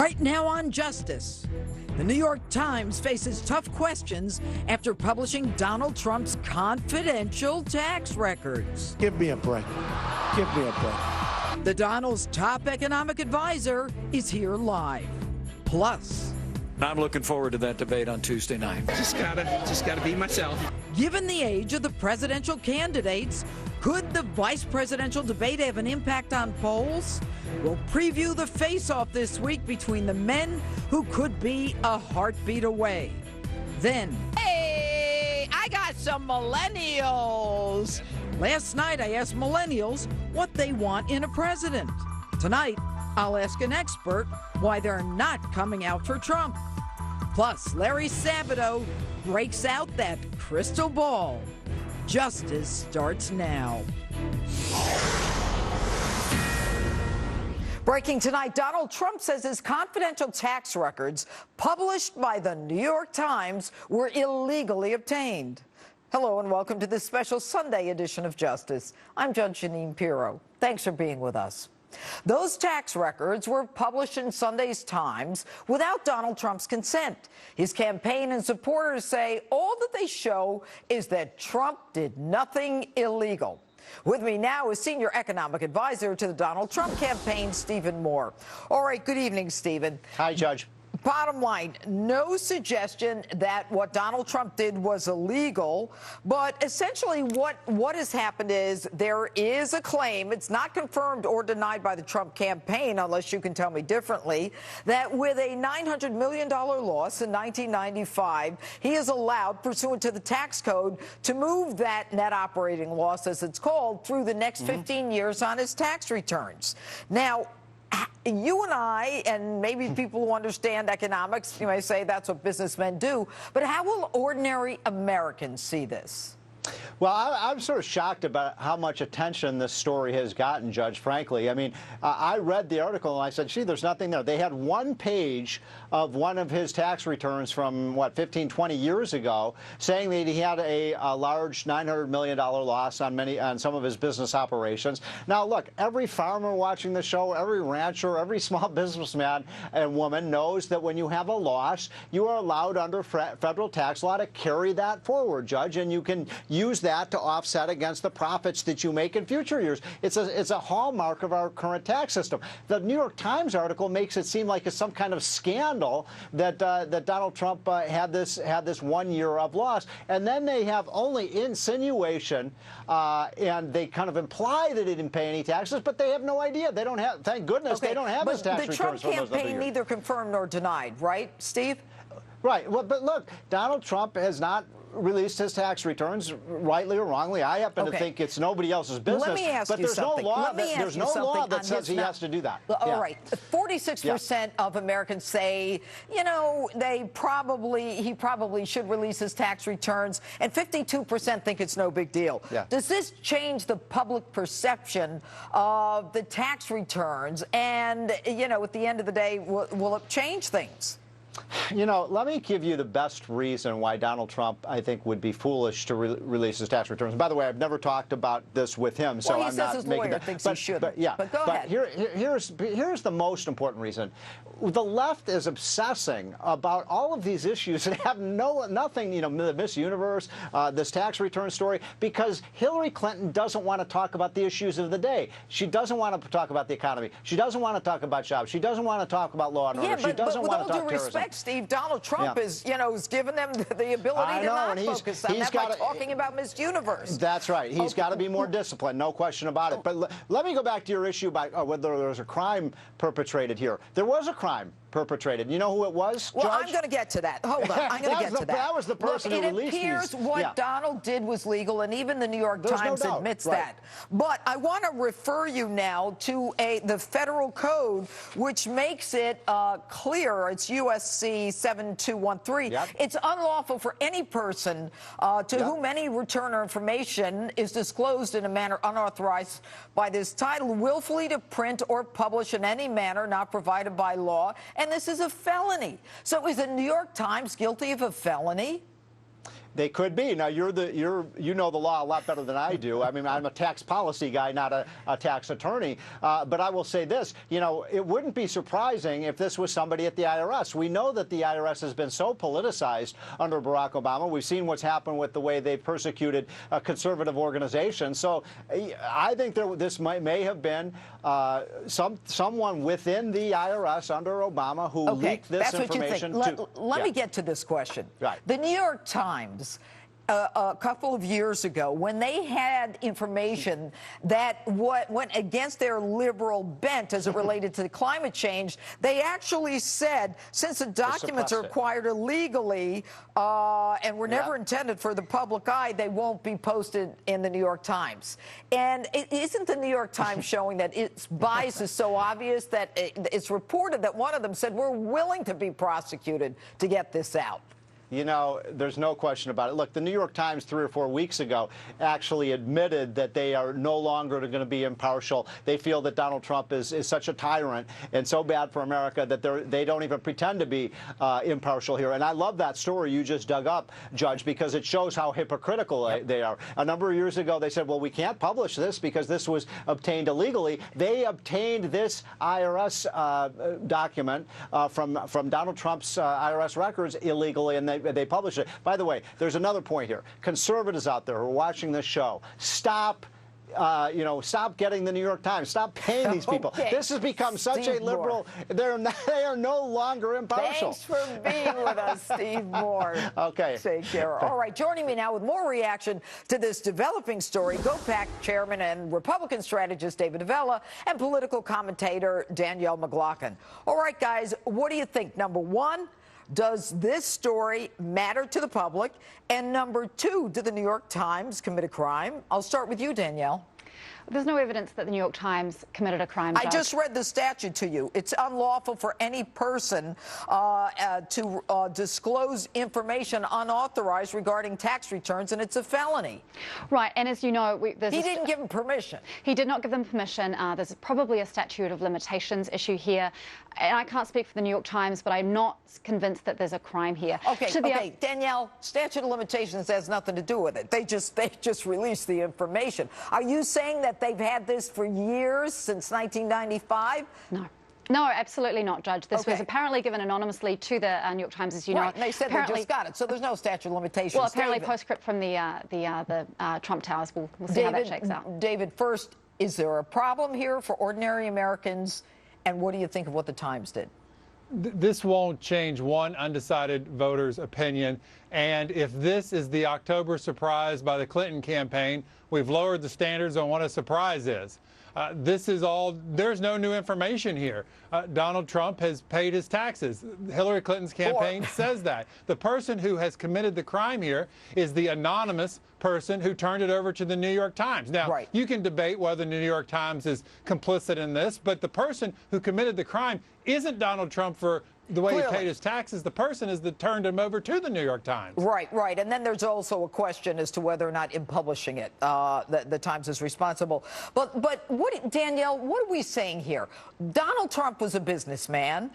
Right now on Justice, the New York Times faces tough questions after publishing Donald Trump's confidential tax records. Give me a break. Give me a break. The Donald's top economic advisor is here live. Plus, I'm looking forward to that debate on Tuesday night. Just gotta be myself. given the age of the presidential candidates, could the vice presidential debate have an impact on polls? We'll preview the face-off this week between the men who could be a heartbeat away. Then, hey, I got some millennials. Last night, I asked millennials what they want in a president. Tonight, I'll ask an expert why they're not coming out for Trump. Plus, Larry Sabato breaks out that crystal ball. Justice starts now. Breaking tonight, Donald Trump says his confidential tax records published by the New York Times were illegally obtained. Hello and welcome to this special Sunday edition of Justice. I'm Judge Jeanine Pirro. Thanks for being with us. Those tax records were published in Sunday's Times without Donald Trump's consent. His campaign and supporters say all that they show is that Trump did nothing illegal. With me now is senior economic advisor to the Donald Trump campaign, Stephen Moore. All right, good evening, Stephen. Hi, Judge. Bottom line, no suggestion that what Donald Trump did was illegal, but essentially what has happened is there is a claim, it's not confirmed or denied by the Trump campaign, unless you can tell me differently, that with a $900 million loss in 1995, he is allowed, pursuant to the tax code, to move that net operating loss, as it's called, through the next 15 years on his tax returns. Now, you and I, and maybe people who understand economics, you may say that's what businessmen do, but how will ordinary Americans see this? Well, I'm sort of shocked about how much attention this story has gotten, Judge, frankly. I mean, I read the article and I said, gee, there's nothing there. They had one page of one of his tax returns from, what, 15, 20 years ago, saying that he had a large $900 million loss on some of his business operations. Now, look, every farmer watching the show, every rancher, every small businessman and woman knows that when you have a loss, you are allowed under federal tax law to carry that forward, Judge, and you can use that to offset against the profits that you make in future years. It's a hallmark of our current tax system. The New York Times article makes it seem like it's some kind of scandal that Donald Trump had this 1 year of loss, and then they have only insinuation, and they kind of imply that he didn't pay any taxes, but they have no idea. They don't have. Thank goodness they don't have his tax returns from those other years. The Trump campaign neither confirmed nor denied, right, Steve? Right. Well, but look, Donald Trump has not released his tax returns, rightly or wrongly. I happen to think it's nobody else's business. Let me ask but you there's something. no law. There's no law that says he has to do that. All right. 46% of Americans say, you know, he probably should release his tax returns, and 52% think it's no big deal. Yeah. Does this change the public perception of the tax returns? And, you know, at the end of the day, will it change things? You know, let me give you the best reason why Donald Trump, I think, would be foolish to release his tax returns. And by the way, I've never talked about this with him, so I'm not making that. Thinks he should. But go ahead. Here's the most important reason. The left is obsessing about all of these issues that have nothing, you know, the Miss Universe, this tax return story, because Hillary Clinton doesn't want to talk about the issues of the day. She doesn't want to talk about the economy. She doesn't want to talk about jobs. She doesn't want to talk about law and order. She doesn't want to talk terrorism. Steve, Donald Trump is, you know, has given them the ability to not focus on that by talking about Miss Universe. That's right. He's got to be more disciplined, no question about it. But let me go back to your issue about whether there was a crime perpetrated here. There was a crime perpetrated. You know who it was, Well, Judge? I'm going to get to that. Hold on. I'm going to get to that. That was the person who released these. It appears what Donald did was legal, and even the New York Times admits that. But I want to refer you now to the federal code, which makes it clear. It's USC 7213. It's unlawful for any person to whom any return or information is disclosed in a manner unauthorized by this title, willfully to print or publish in any manner not provided by law. And this is a felony. So is the New York Times guilty of a felony? They could be. Now, you know the law a lot better than I do. I mean, I'm a tax policy guy, not a tax attorney. But I will say this, you know, it wouldn't be surprising if this was somebody at the IRS. We know that the IRS has been so politicized under Barack Obama. We've seen what's happened with the way they've persecuted conservative organizations. So I think this may have been someone within the IRS under Obama who leaked this information. Let me get to this question. Right. The New York Times, a couple of years ago, when they had information that went against their liberal bent as it related to climate change, they actually said, since the documents are acquired illegally and were never intended for the public eye, they won't be posted in the New York Times. And isn't the New York Times showing that its bias is so obvious that it's reported that one of them said, we're willing to be prosecuted to get this out? You know, there's no question about it. Look, the New York Times 3 or 4 weeks ago actually admitted that they are no longer going to be impartial. They feel that Donald Trump is such a tyrant and so bad for America that they don't even pretend to be impartial here. And I love that story you just dug up, Judge, because it shows how hypocritical they are. A number of years ago, they said, well, we can't publish this because this was obtained illegally. They obtained this IRS document from Donald Trump's IRS records illegally, and they published it. By the way, there's another point here. Conservatives out there who are watching this show, stop getting the New York Times. Stop paying these people. This has become such a liberal. They are no longer impartial. Thanks for being with us, Steve Moore. Okay. Take care. All right, joining me now with more reaction to this developing story, GOPAC chairman and Republican strategist David Avella and political commentator Danielle McLaughlin. All right, guys, what do you think? Number one, does this story matter to the public? And number two, did the New York Times commit a crime? I'll start with you, Danielle. There's no evidence that the New York Times committed a crime, Judge. I just read the statute to you. It's unlawful for any person to disclose information unauthorized regarding tax returns, and it's a felony. Right, and as you know, he didn't give them permission. He did not give them permission. There's probably a statute of limitations issue here. And I can't speak for the New York Times, but I'm not convinced that there's a crime here. Okay, Danielle, statute of limitations has nothing to do with it. They just released the information. Are you saying that they've had this for years, since 1995? No. No, absolutely not, Judge. This was apparently given anonymously to the New York Times, as you know. Right, and they said they just got it, so there's no statute of limitations. Well, apparently postscript from the Trump Towers. We'll see how that checks out. David, first, is there a problem here for ordinary Americans, and what do you think of what the Times did? This won't change one undecided voter's opinion. And if this is the October surprise by the Clinton campaign, we've lowered the standards on what a surprise is. This is all, there's no new information here. Donald Trump has paid his taxes. Hillary Clinton's campaign says that. The person who has committed the crime here is the anonymous person who turned it over to the New York Times. Now, you can debate whether the New York Times is complicit in this, but the person who committed the crime isn't Donald Trump for the way he paid his taxes. The person is that turned him over to the New York Times. Right. And then there's also a question as to whether or not in publishing it, the Times is responsible. But Danielle, what are we saying here? Donald Trump was a businessman.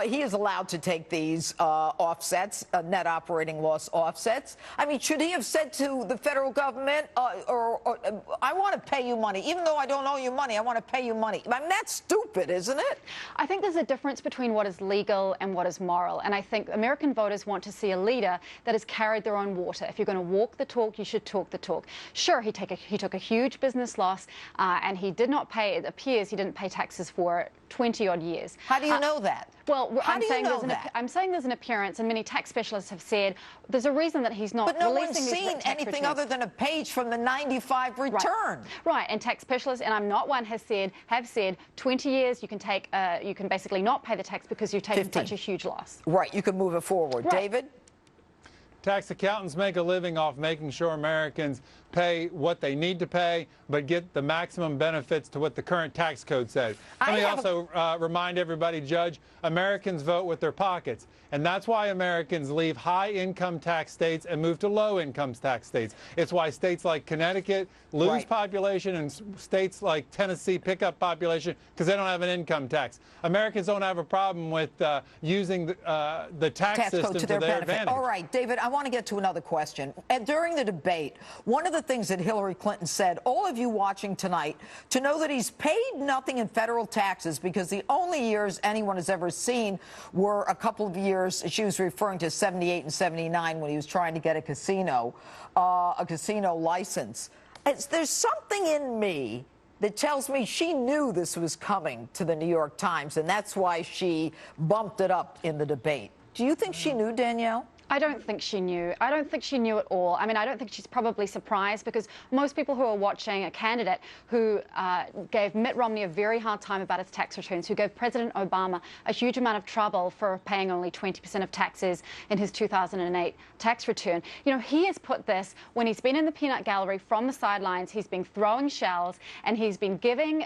He is allowed to take these offsets, net operating loss offsets. I mean, should he have said to the federal government, I want to pay you money, even though I don't owe you money, I want to pay you money? I mean, that's stupid, isn't it? I think there's a difference between what is legal and what is moral. And I think American voters want to see a leader that has carried their own water. If you're going to walk the talk, you should talk the talk. Sure, he took a huge business loss, and he did not pay, it appears he didn't pay taxes for 20-odd years. How do you know that? Well, I'm saying there's an appearance, and many tax specialists have said there's a reason that he's not releasing these tax returns. But no one's seen anything other than a page from the 95 return. Right, and tax specialists, and I'm not one, have said 20 years you can basically not pay the tax because you've taken such a huge loss. Right, you can move it forward. David? Tax accountants make a living off making sure Americans pay what they need to pay, but get the maximum benefits to what the current tax code says. Let me also remind everybody, Judge, Americans vote with their pockets. And that's why Americans leave high-income tax states and move to low-income tax states. It's why states like Connecticut lose population and states like Tennessee pick up population because they don't have an income tax. Americans don't have a problem with using the tax system to their advantage. All right, David, I want to get to another question. And during the debate, one of the things that Hillary Clinton said, all of you watching tonight, to know that he's paid nothing in federal taxes because the only years anyone has ever seen were a couple of years. She was referring to 78 and 79 when he was trying to get a casino license. There's something in me that tells me she knew this was coming to the New York Times, and that's why she bumped it up in the debate. Do you think she knew, Danielle? I don't think she knew. I don't think she knew at all. I mean, I don't think she's probably surprised because most people who are watching a candidate who gave Mitt Romney a very hard time about his tax returns, who gave President Obama a huge amount of trouble for paying only 20% of taxes in his 2008 tax return. You know, he has put this, when he's been in the peanut gallery from the sidelines, he's been throwing shells and he's been giving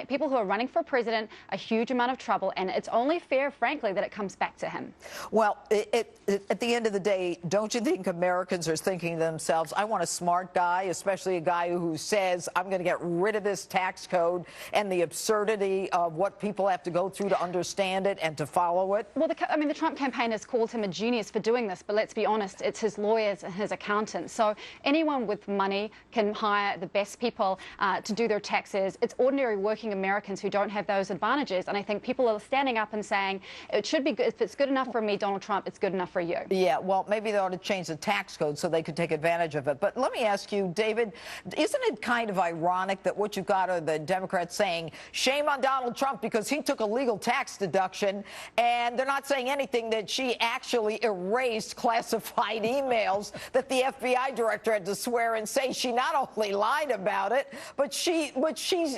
people who are running for president a huge amount of trouble, and it's only fair, frankly, that it comes back to him. Well, at the end of the day, don't you think Americans are thinking to themselves, I want a smart guy, especially a guy who says, I'm going to get rid of this tax code and the absurdity of what people have to go through to understand it and to follow it? Well, the Trump campaign has called him a genius for doing this, but let's be honest, it's his lawyers and his accountants. So anyone with money can hire the best people to do their taxes. It's ordinary working Americans who don't have those advantages. And I think people are standing up and saying, it should be good. If it's good enough for me, Donald Trump, it's good enough for you. Yeah, well, maybe they ought to change the tax code so they could take advantage of it. But let me ask you, David, isn't it kind of ironic that what you got are the Democrats saying, shame on Donald Trump because he took a legal tax deduction, and they're not saying anything that she actually erased classified emails that the FBI director had to swear and say she not only lied about it, but she's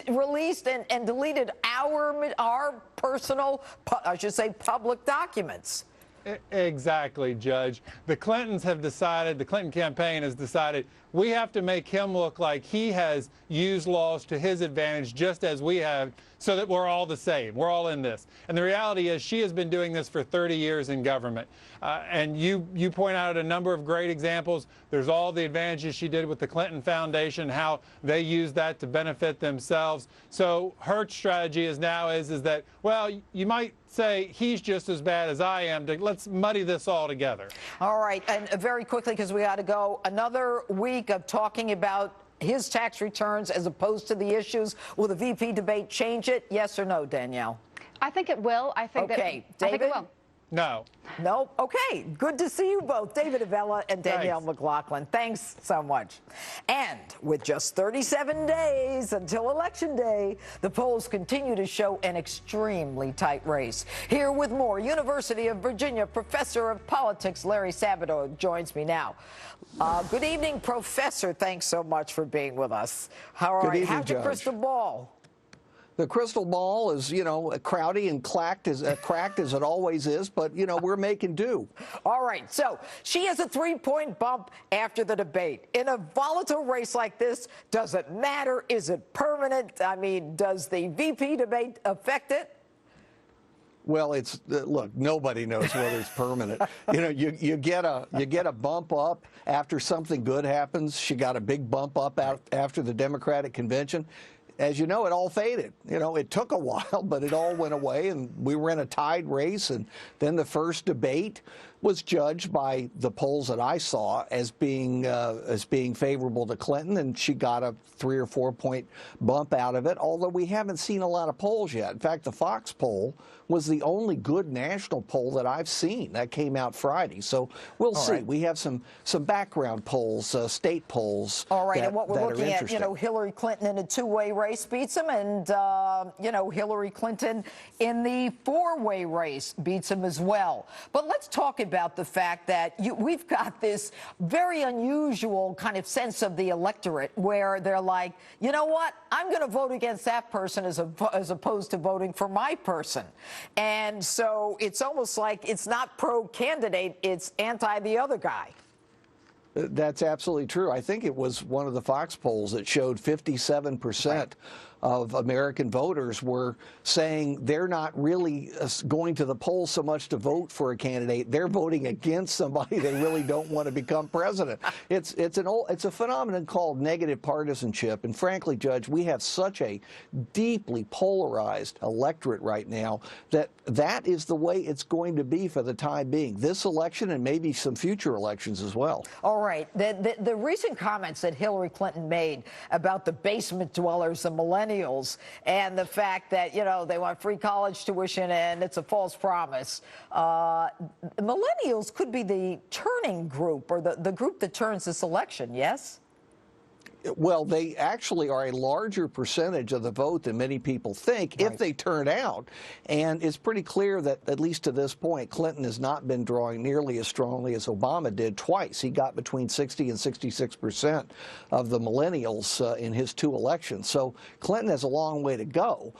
released and deleted our personal, I should say, public documents. Exactly, Judge. The Clintons have decided, the Clinton campaign has decided, we have to make him look like he has used laws to his advantage just as we have, so that we're all the same. We're all in this. And the reality is she has been doing this for 30 years in government. And you point out a number of great examples. There's all the advantages she did with the Clinton Foundation, how they used that to benefit themselves. So her strategy is now is that, well, you might say he's just as bad as I am. Let's muddy this all together. All right. And very quickly, because we got to go, another week of talking about his tax returns as opposed to the issues. Will the VP debate change it? Yes or no, Danielle? I think it will. I think David? I think it will. No. No? Okay. Good to see you both, David Avella and Danielle McLaughlin. Thanks so much. And with just 37 days until Election Day, the polls continue to show an extremely tight race. Here with more, University of Virginia professor of politics Larry Sabato joins me now. Good evening, Professor. Thanks so much for being with us. How's the crystal ball? The crystal ball is, you know, crowdy and cracked as it always is, but, you know, we're making do. All right. So she has a 3-point bump after the debate. In a volatile race like this, does it matter? Is it permanent? I mean, does the VP debate affect it? Well, look, nobody knows whether it's permanent. You know, you get a bump up after something good happens. She got a big bump up after the Democratic convention. As you know, it all faded. You know, it took a while, but it all went away, and we were in a tied race. And then the first debate was judged by the polls that I saw as being favorable to Clinton, and she got a 3 or 4 point bump out of it, although we haven't seen a lot of polls yet. In fact, the Fox poll was the only good national poll that I've seen. That came out Friday. So we'll see. Right. We have some background polls, state polls. All right, and what we're looking at, you know, Hillary Clinton in a two-way race beats him, and, you know, Hillary Clinton in the four-way race beats him as well. But let's talk about the fact that we've got this very unusual kind of sense of the electorate where they're like, you know what, I'm going to vote against that person as opposed to voting for my person. And so it's almost like it's not pro-candidate, it's anti the other guy. That's absolutely true. I think it was one of the Fox polls that showed 57% of American voters were saying they're not really going to the polls so much to vote for a candidate. They're voting against somebody they really don't want to become president. It's a phenomenon called negative partisanship. And frankly, Judge, we have such a deeply polarized electorate right now that is the way it's going to be for the time being. This election and maybe some future elections as well. All right. The recent comments that Hillary Clinton made about the basement dwellers, the millennials, and the fact that, you know, they want free college tuition and it's a false promise. Millennials could be the turning group, or the group that turns this election, yes? Well, they actually are a larger percentage of the vote than many people think if they turn out. And it's pretty clear that, at least to this point, Clinton has not been drawing nearly as strongly as Obama did twice. He got between 60 and 66% of the millennials in his 2 elections. So Clinton has a long way to go.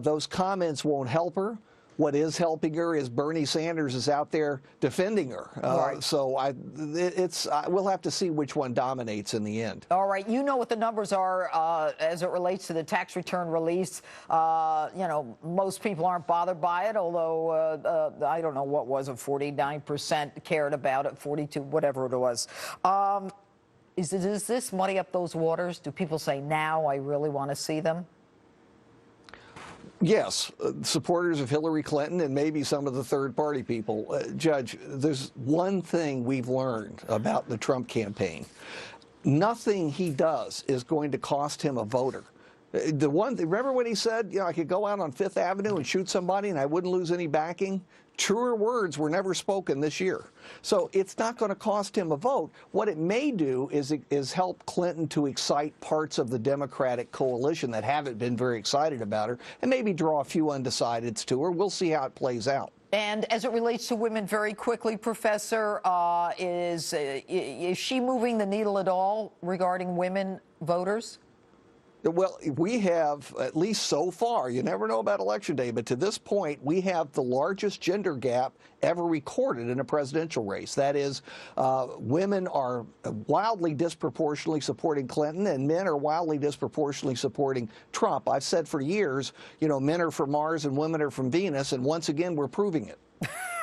Those comments won't help her. What is helping her is Bernie Sanders is out there defending her. So we'll have to see which one dominates in the end. All right. You know what the numbers are as it relates to the tax return release. You know, most people aren't bothered by it, although I don't know what was it, 49% cared about it, 42, whatever it was. Does this muddy up those waters? Do people say, now I really want to see them? Yes, supporters of Hillary Clinton and maybe some of the third-party people. Judge, there's one thing we've learned about the Trump campaign. Nothing he does is going to cost him a voter. Remember when he said, you know, I could go out on Fifth Avenue and shoot somebody and I wouldn't lose any backing? Truer words were never spoken this year. So it's not going to cost him a vote. What it may do is help Clinton to excite parts of the Democratic coalition that haven't been very excited about her and maybe draw a few undecideds to her. We'll see how it plays out. And as it relates to women, very quickly, Professor, is she moving the needle at all regarding women voters? Well, we have, at least so far, you never know about Election Day, but to this point, we have the largest gender gap ever recorded in a presidential race. That is, women are wildly disproportionately supporting Clinton, and men are wildly disproportionately supporting Trump. I've said for years, you know, men are from Mars and women are from Venus, and once again, we're proving it.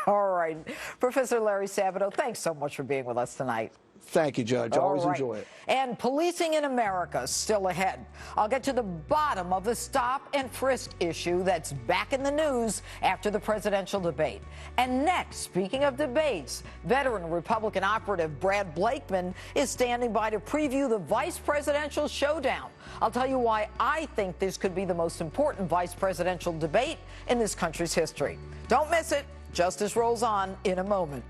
All right. Professor Larry Sabato, thanks so much for being with us tonight. Thank you, Judge. Always enjoy it. And policing in America still ahead. I'll get to the bottom of the stop and frisk issue that's back in the news after the presidential debate. And next, speaking of debates, veteran Republican operative Brad Blakeman is standing by to preview the vice presidential showdown. I'll tell you why I think this could be the most important vice presidential debate in this country's history. Don't miss it. Justice rolls on in a moment.